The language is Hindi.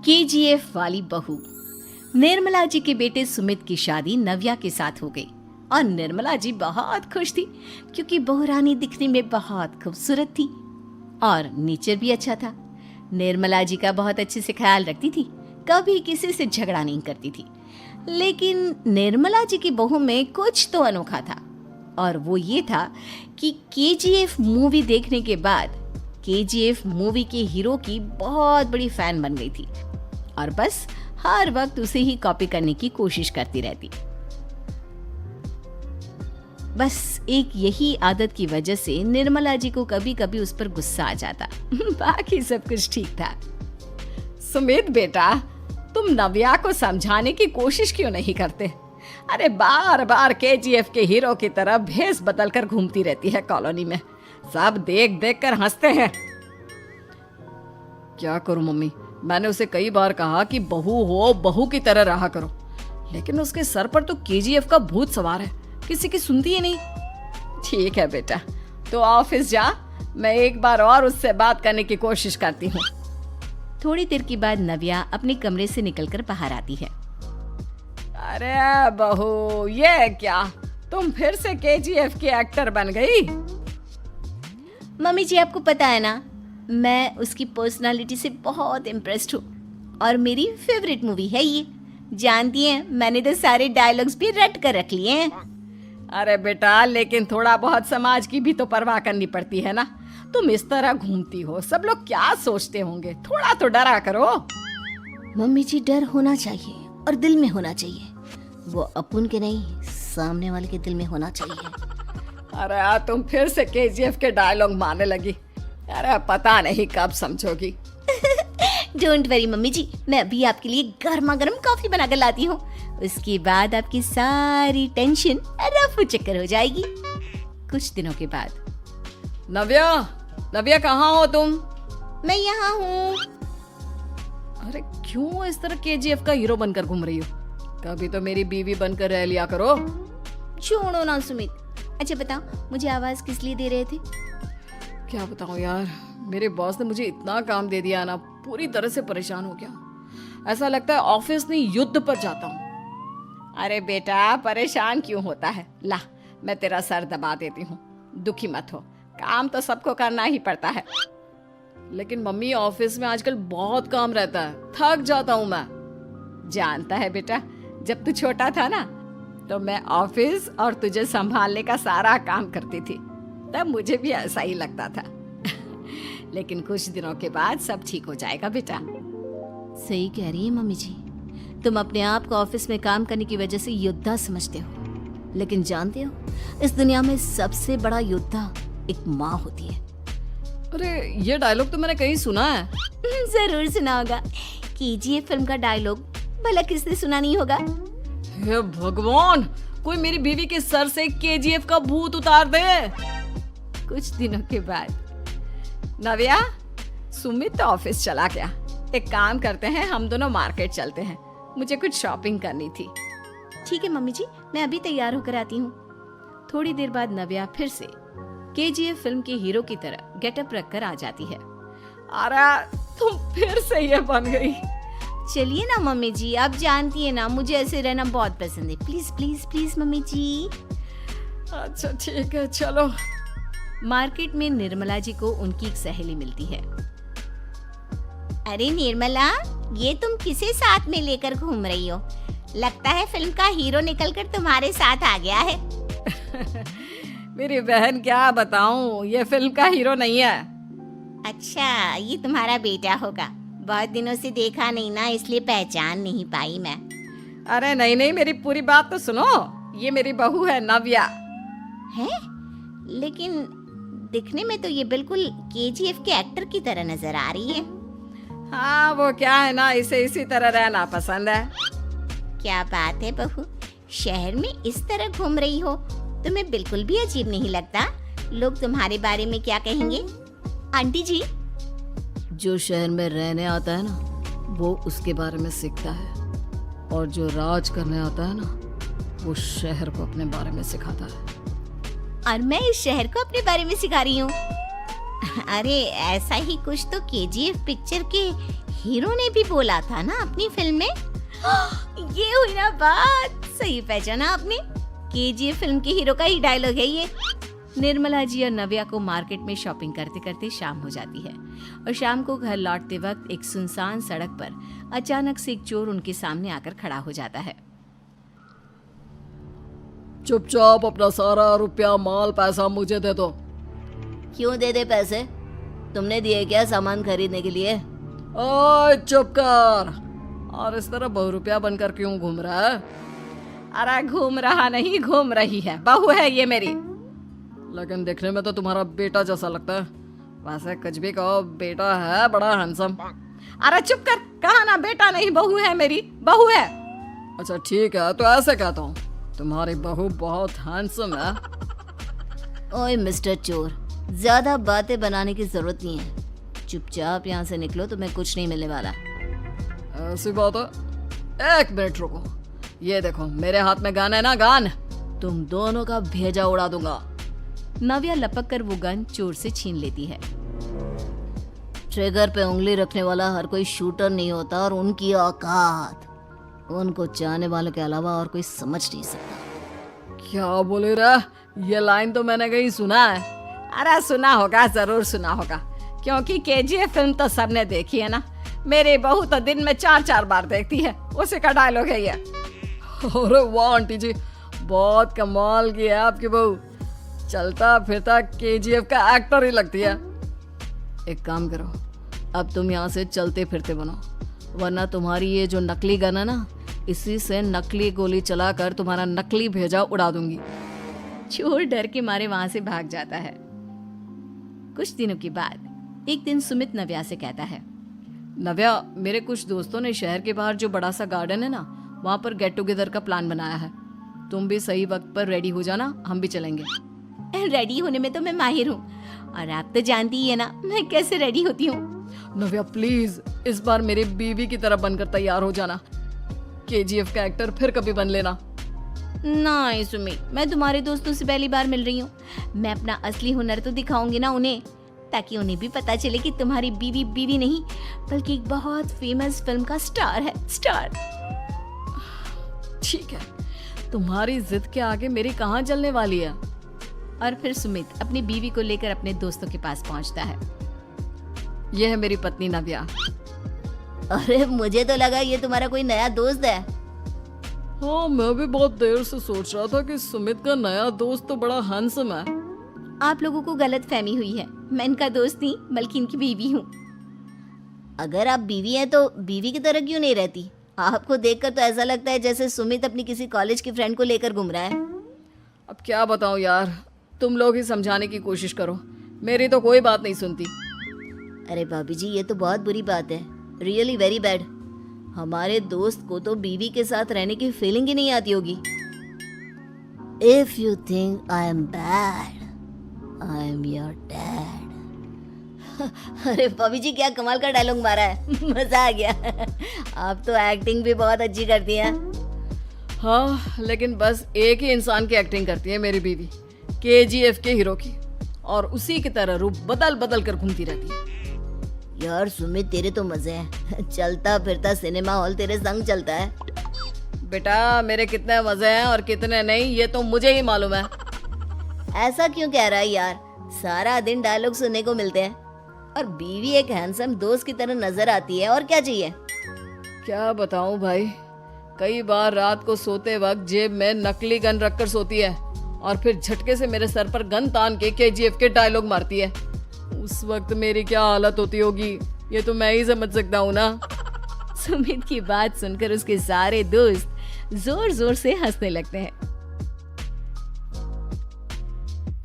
केजीएफ वाली बहू। निर्मला जी के बेटे सुमित की शादी नव्या के साथ हो गई और निर्मला जी बहुत खुश थी क्योंकि बहू रानी दिखने में बहुत खूबसूरत थी और नेचर भी अच्छा था। निर्मला जी का बहुत अच्छे से ख्याल रखती थी, कभी किसी से झगड़ा नहीं करती थी। लेकिन निर्मला जी की बहू में कुछ तो अनोखा था और वो ये था कि केजीएफ मूवी देखने के बाद केजीएफ मूवी के हीरो की बहुत बड़ी फैन बन गई थी और बस हर वक्त उसे ही कॉपी करने की कोशिश करती रहती। बस एक यही आदत की वजह से निर्मला जी को कभी कभी उस पर गुस्सा आ जाता। बाकी सब कुछ ठीक था। सुमित बेटा, तुम नव्या को समझाने की कोशिश क्यों नहीं करते? अरे बार बार केजीएफ के हीरो की तरह भेस बदल कर घूमती रहती है कॉलोनी में, सब देख देख कर हंसते हैं। क्या करूं मम्मी, मैंने उसे कई बार कहा कि बहू हो, बहू की तरह रहा करो, लेकिन उसके सर पर तो केजीएफ का भूत सवार है, किसी की सुनती ही नहीं। ठीक है बेटा, तो ऑफिस जा, मैं एक बार और उससे बात करने की कोशिश करती हूँ। थोड़ी देर के बाद नव्या अपने कमरे से निकलकर बाहर आती है। अरे बहू, ये क्या, तुम फिर से केजीएफ की एक्टर बन गई? मम्मी जी, आपको पता है ना, मैं उसकी पर्सनालिटी से बहुत इम्प्रेस्ड हूँ और मेरी फेवरेट मूवी है ये। जानती हैं, मैंने तो सारे डायलॉग्स भी रट कर रख लिए हैं। अरे बेटा, लेकिन थोड़ा बहुत समाज की भी तो परवाह करनी पड़ती है ना। तुम इस तरह घूमती हो, सब लोग क्या सोचते होंगे, थोड़ा तो डरा करो। मम्मी जी, डर होना चाहिए और दिल में होना चाहिए, वो अपन के नहीं, सामने वाले के दिल में होना चाहिए। अरे तुम फिर से केजीएफ के डायलॉग मारने लगी। अरे पता नहीं कब समझोगी। डोंट वरी मम्मी जी, मैं अभी आपके लिए गर्मा गर्म कॉफी बना कर लाती हूँ, उसके बाद आपकी सारी टेंशन रफू चक्कर हो जाएगी। कुछ दिनों के बाद। नव्या, नव्या कहाँ हो तुम? मैं यहाँ हूँ। अरे क्यों इस तरह केजीएफ का हीरो बनकर घूम रही हो? कभी तो मेरी बीवी बनकर रह लिया करो। छोड़ो ना सुमित। अच्छा बताओ, मुझे आवाज किस लिए दे रहे थे? क्या बताऊं यार, मेरे बॉस ने मुझे इतना काम दे दिया ना, पूरी तरह से परेशान हो गया। ऐसा लगता है ऑफिस नहीं, युद्ध पर जाता हूँ। अरे बेटा, परेशान क्यों होता है? ला, मैं तेरा सर दबा देती हूँ, दुखी मत हो, काम तो सबको करना ही पड़ता है। लेकिन मम्मी, ऑफिस में आजकल बहुत काम रहता है, थक जाता हूँ मैं। जानता है बेटा, जब तू छोटा था ना, तो मैं ऑफिस और तुझे संभालने का सारा काम करती थी, तब मुझे भी ऐसा ही लगता था। लेकिन कुछ दिनों के बाद सब ठीक हो जाएगा बेटा। सही कह रही है मम्मी जी, तुम अपने आप को ऑफिस में काम करने की वजह से योद्धा समझते हो, लेकिन जानते हो, इस दुनिया में सबसे बड़ा योद्धा एक माँ होती है। अरे ये डायलॉग तो मैंने कहीं सुना है। जरूर सुना होगा, केजीएफ फिल्म का डायलॉग, भला किसने सुना नहीं होगा? हे भगवान, कोई मेरी बीवी के सर से केजीएफ का भूत उतार दे। कुछ दिनों के बाद। नव्या, सुमित तो ऑफिस चला गया, एक काम करते हैं, हम दोनों मार्केट चलते हैं, मुझे कुछ शॉपिंग करनी थी। ठीक है मम्मी जी, मैं अभी तैयार होकर आती हूँ। थोड़ी देर बाद नव्या फिर से केजीएफ फिल्म के हीरो की तरह गेटअप रखकर आ जाती है। अरे तुम फिर से ये बन गई। चलिए ना मम्मी जी, आप जानती है ना, मुझे ऐसे रहना बहुत पसंद है। प्लीज प्लीज प्लीज मम्मी जी। अच्छा ठीक है, चलो। मार्केट में निर्मला जी को उनकी एक सहेली मिलती है। अरे निर्मला, ये तुम किसे साथ में लेकर घूम रही हो? लगता है फिल्म का हीरो निकलकर तुम्हारे साथ आ गया है। मेरी बहन, क्या बताऊं, ये फिल्म का हीरो नहीं है। अच्छा, ये तुम्हारा बेटा होगा, बहुत दिनों से देखा नहीं ना, इसलिए पहचान नहीं पाई मैं। अरे नहीं नहीं, मेरी पूरी बात तो सुनो, ये मेरी बहू है नव्या। है? लेकिन दिखने में तो ये बिल्कुल केजीएफ के एक्टर की तरह नजर आ रही है। हाँ, वो क्या है ना, इसे इसी तरह रहना पसंद है। क्या बात है बहू, शहर में इस तरह घूम रही हो, तुम्हें बिल्कुल भी अजीब नहीं लगता? लोग तुम्हारे बारे में क्या कहेंगे? आंटी जी, जो शहर में रहने आता है ना, वो उसके बारे में सीखता है, और जो राज करने आता है ना, वो शहर को अपने बारे में सिखाता है। और मैं इस शहर को अपने बारे में सिखा रही हूँ। अरे ऐसा ही कुछ तो केजीएफ पिक्चर के हीरो ने भी बोला था ना अपनी फिल्म में। ये हुई ना बात, सही पहचाना आपने। केजीएफ फिल्म के हीरो का ही डायलॉग है ये। निर्मला जी और नव्या को मार्केट में शॉपिंग करते करते शाम हो जाती है और शाम को घर लौटते वक्त एक सुनसान सड़क पर अचानक से एक चोर उनके सामने आकर खड़ा हो जाता है। चुपचाप अपना सारा रुपया माल पैसा मुझे दे दो। क्यों दे दे पैसे? तुमने दिए क्या सामान खरीदने के लिए? ओए चुप कर। और इस तरह बहुरुपया बनकर क्यों घूम रहा है? अरे घूम रहा नहीं, घूम रही है, बहू है ये मेरी। लेकिन देखने में तो तुम्हारा बेटा जैसा लगता है। वैसे कुछ भी कहो, बेटा है बड़ा हैंडसम। अरे चुप कर, कहा ना बेटा नहीं बहू है मेरी, बहू है। अच्छा ठीक है, तो ऐसे कहता हूँ, तुम्हारी बहू बहुत हैंडसम है। ओए मिस्टर चोर, ज्यादा बातें बनाने की जरूरत नहीं है। चुपचाप यहाँ से निकलो, तुम्हें कुछ नहीं मिलने वाला। ऐसी बात है? एक मिनट रुको, ये देखो मेरे हाथ में गन है ना, गन। तुम दोनों का भेजा उड़ा दूंगा। नव्या लपक कर वो गन चोर से छीन लेती है। ट्रिगर पे उंगली रखने वाला हर कोई शूटर नहीं होता और उनकी औकात उनको चाहने वालों के अलावा और कोई समझ नहीं सकता। क्या बोले रे? ये लाइन तो मैंने कहीं सुना है। अरे सुना होगा, जरूर सुना होगा, क्योंकि केजीएफ फिल्म तो सबने देखी है ना। मेरी बहू तो दिन में 4-4 बार देखती है, उसी का डायलॉग है ये। अरे वाह आंटी जी, बहुत कमाल की है आपकी बहू। चलता फिरता केजीएफ का एक्टर ही लगती है। एक काम करो, अब तुम यहाँ से चलते फिरते बनो, वरना तुम्हारी ये जो नकली गन है ना, इसी से नकली गोली चलाकर तुम्हारा नकली भेजा उड़ा दूंगी। चोर डर के मारे वहां से भाग जाता है। कुछ दिनों के बाद एक दिन सुमित नव्या से कहता है, नव्या, मेरे कुछ दोस्तों ने शहर के बाहर जो बड़ा सा गार्डन है ना, वहाँ पर गेट टुगेदर का प्लान बनाया है। तुम भी सही वक्त पर रेडी हो जाना, हम भी चलेंगे। रेडी होने में तो मैं माहिर हूँ, और आप तो जानती ही है ना मैं कैसे रेडी होती हूँ। नव्या प्लीज, इस बार मेरी बीवी की तरह बनकर तैयार हो जाना। केजीएफ का एक्टर फिर कभी बन लेना। नहीं सुमित, मैं तुम्हारे दोस्तों से पहली बार मिल रही हूँ। मैं अपना असली हुनर तो दिखाऊंगी ना उन्हें, ताकि उन्हें भी पता चले कि तुम्हारी बीवी बीवी नहीं बल्कि एक बहुत फेमस फिल्म का स्टार है, स्टार। ठीक है, तुम्हारी जिद के आगे मेरी कहाँ जलने वाली है। और फिर सुमित अपनी बीवी को लेकर अपने दोस्तों के पास पहुंचता है। यह है मेरी पत्नी नव्या। अरे मुझे तो लगा ये तुम्हारा कोई नया दोस्त है। हाँ, मैं भी बहुत देर से सोच रहा था कि सुमित का नया दोस्त तो बड़ा हैंडसम है। आप लोगों को गलत फहमी हुई है, मैं इनका दोस्त नहीं बल्कि इनकी बीवी हूँ। अगर आप बीवी हैं तो बीवी की तरह क्यों नहीं रहती? आपको देखकर तो ऐसा लगता है जैसे सुमित अपनी किसी कॉलेज की फ्रेंड को लेकर घूम रहा है। अब क्या बताऊं यार, तुम लोग ही समझाने की कोशिश करो, मेरी तो कोई बात नहीं सुनती। अरे भाभी जी, ये तो बहुत बुरी बात है, रियली वेरी बैड। हमारे दोस्त को तो बीवी के साथ रहने की फीलिंग ही नहीं आती होगी। If you think I am bad, I am your dad. अरे भाभी जी, क्या कमाल का डायलॉग मारा है, मजा आ गया। आप तो एक्टिंग भी बहुत अच्छी करती हैं। हाँ, लेकिन बस एक ही इंसान की एक्टिंग करती है मेरी बीवी, केजीएफ के हीरो की, और उसी की तरह रूप बदल बदल कर घूमती रहती है। यार सुमित, तेरे तो मजे हैं, चलता फिरता सिनेमा हॉल तेरे संग चलता है। बेटा, मेरे कितने मजे हैं और कितने नहीं ये तो मुझे ही मालूम है। ऐसा क्यों कह रहा है यार? सारा दिन डायलॉग सुनने को मिलते हैं और बीवी एक हैंडसम दोस्त की तरह नजर आती है, और क्या चाहिए? क्या बताऊं भाई, कई बार रात को सोते वक्त जेब में नकली गन रखकर सोती है और फिर झटके से मेरे सर पर गन तान के केजीएफ के डायलॉग मारती है। उस वक्त मेरी क्या हालत होती होगी ये तो मैं ही समझ सकता हूँ ना। सुमित की बात सुनकर उसके सारे दोस्त जोर जोर से हंसने लगते हैं।